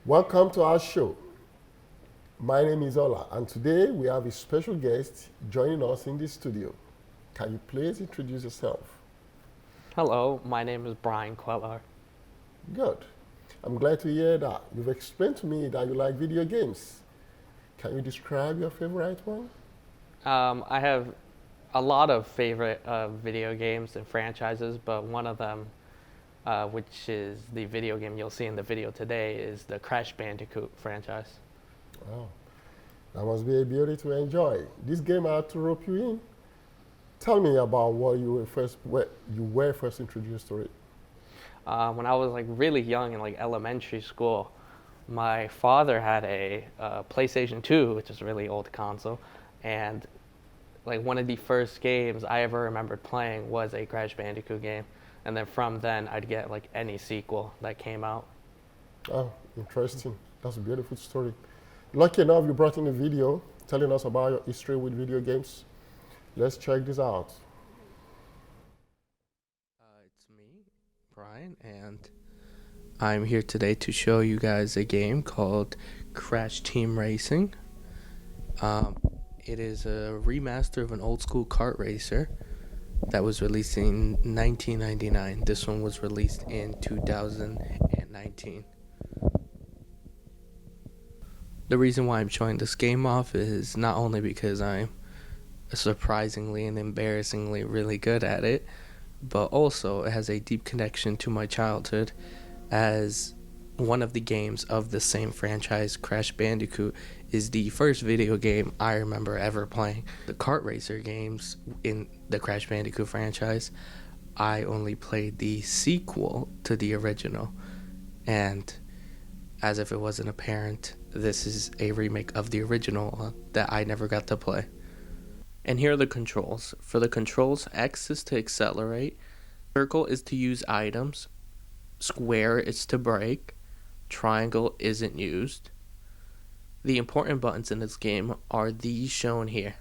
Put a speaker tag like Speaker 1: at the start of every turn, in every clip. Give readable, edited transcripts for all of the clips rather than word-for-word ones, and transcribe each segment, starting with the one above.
Speaker 1: Welcome to our show. My name is Ola, and today we have a special guest joining us in the studio. Can you please introduce yourself?
Speaker 2: Hello, my name is Bryan.
Speaker 1: Good. I'm glad to hear that. You've explained to me that you like video games. Can you describe your favorite one?
Speaker 2: I have a lot of favorite video games and franchises, but one of them, which is the video game you'll see in the video today, is the Crash Bandicoot franchise.
Speaker 1: Wow, that must be a beauty to enjoy. This game I had to rope you in. Tell me about what you were first introduced to it.
Speaker 2: When I was like really young in like elementary school, my father had a PlayStation 2, which is a really old console, and like one of the first games I ever remembered playing was a Crash Bandicoot game. And then from then, I'd get like any sequel that came out.
Speaker 1: Oh, interesting. That's a beautiful story. Lucky enough, you brought in a video telling us about your history with video games. Let's check this out.
Speaker 2: It's me, Bryan, and I'm here today to show you guys a game called Crash Team Racing. Um, it is a remaster of an old school kart racer that was released in 1999. This one was released in 2019. The reason why I'm showing this game off is not only because I'm surprisingly and embarrassingly really good at it, but also it has a deep connection to my childhood, as one of the games of the same franchise, Crash Bandicoot, is the first video game I remember ever playing. The kart racer games in the Crash Bandicoot franchise, I only played the sequel to the original. And as if it wasn't apparent, this is a remake of the original that I never got to play. And here are the controls. For the controls, X is to accelerate, circle is to use items, square is to brake, triangle isn't used. The important buttons in this game are these shown here.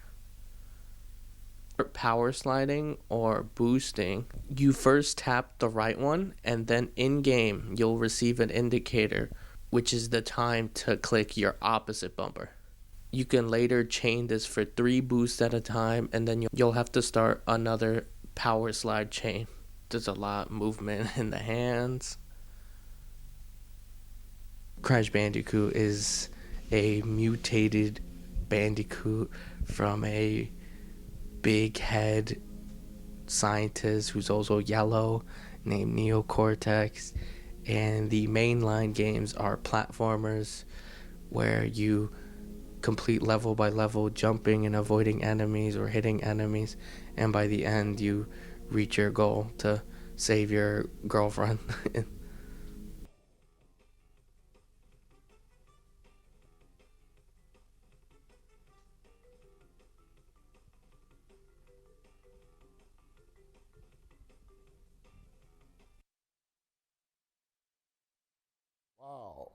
Speaker 2: For power sliding or boosting, you first tap the right one, and then in game you'll receive an indicator, which is the time to click your opposite bumper. You can later chain this for 3 boosts at a time, and then you'll have to start another power slide chain. There's a lot of movement in the hands. Crash Bandicoot is a mutated bandicoot from a big head scientist who's also yellow named Neocortex. And the mainline games are platformers where you complete level by level, jumping and avoiding enemies or hitting enemies, and by the end you reach your goal to save your girlfriend.
Speaker 1: Wow,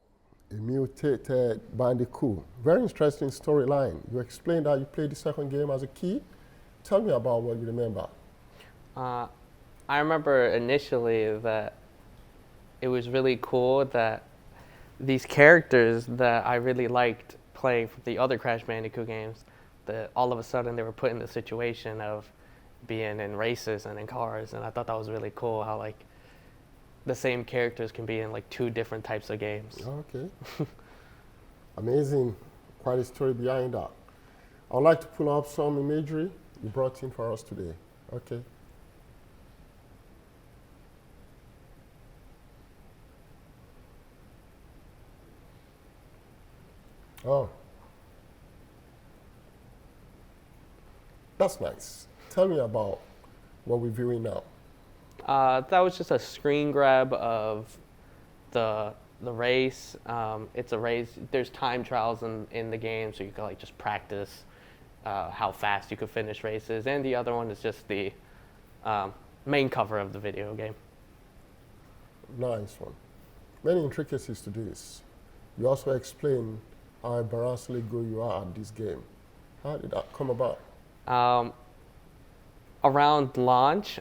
Speaker 1: a mutated bandicoot. Very interesting storyline. You explained that you played the second game as a kid. Tell me about what you remember.
Speaker 2: uh, I remember initially that it was really cool that these characters that I really liked playing from the other Crash Bandicoot games, that all of a sudden they were put in the situation of being in races and in cars, and I thought that was really cool how like the same characters can be in like 2 different types of games.
Speaker 1: Okay, amazing. Quite a story behind that. I'd like to pull up some imagery you brought in for us today. Okay. Oh, that's nice. Tell me about what we're viewing now.
Speaker 2: That was just a screen grab of the race. It's a race. There's time trials in the game, so you can like just practice how fast you could finish races. And the other one is just the main cover of the video game.
Speaker 1: Nice one. Many intricacies to this. You also explain how embarrassingly good you are at this game. How did that come about?
Speaker 2: Um, Around launch,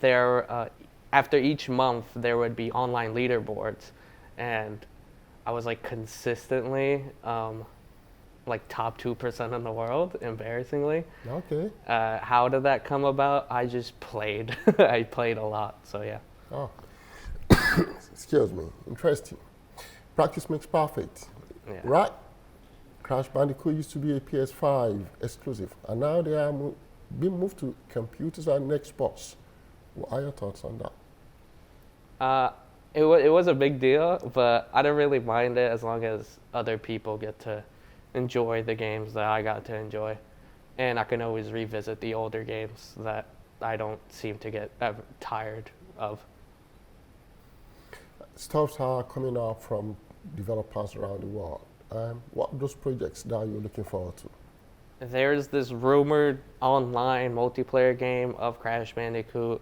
Speaker 2: there after each month there would be online leaderboards, and I was like consistently like top 2% in the world, embarrassingly.
Speaker 1: Okay.
Speaker 2: How did that come about? I just played. I played a lot, so yeah.
Speaker 1: Oh, excuse me. Interesting. Practice makes perfect,
Speaker 2: Yeah.
Speaker 1: right? Crash Bandicoot used to be a PS5 exclusive, and now they are being moved to computers and Xbox. What are your thoughts on that?
Speaker 2: It was a big deal, but I didn't really mind it as long as other people get to enjoy the games that I got to enjoy. And I can always revisit the older games that I don't seem to get ever tired of.
Speaker 1: Stuffs are coming out from developers around the world. What are those projects that you're looking forward to?
Speaker 2: There's this rumored online multiplayer game of Crash Bandicoot,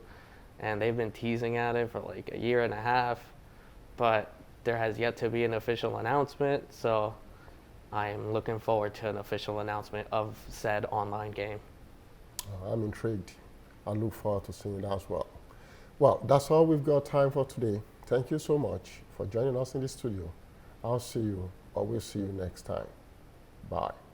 Speaker 2: and they've been teasing at it for like a year and a half, but there has yet to be an official announcement, so I am looking forward to an official announcement of said online game.
Speaker 1: I'm intrigued. I look forward to seeing it as well. Well, that's all we've got time for today. Thank you so much for joining us in the studio. I'll see you, or we'll see you next time. Bye.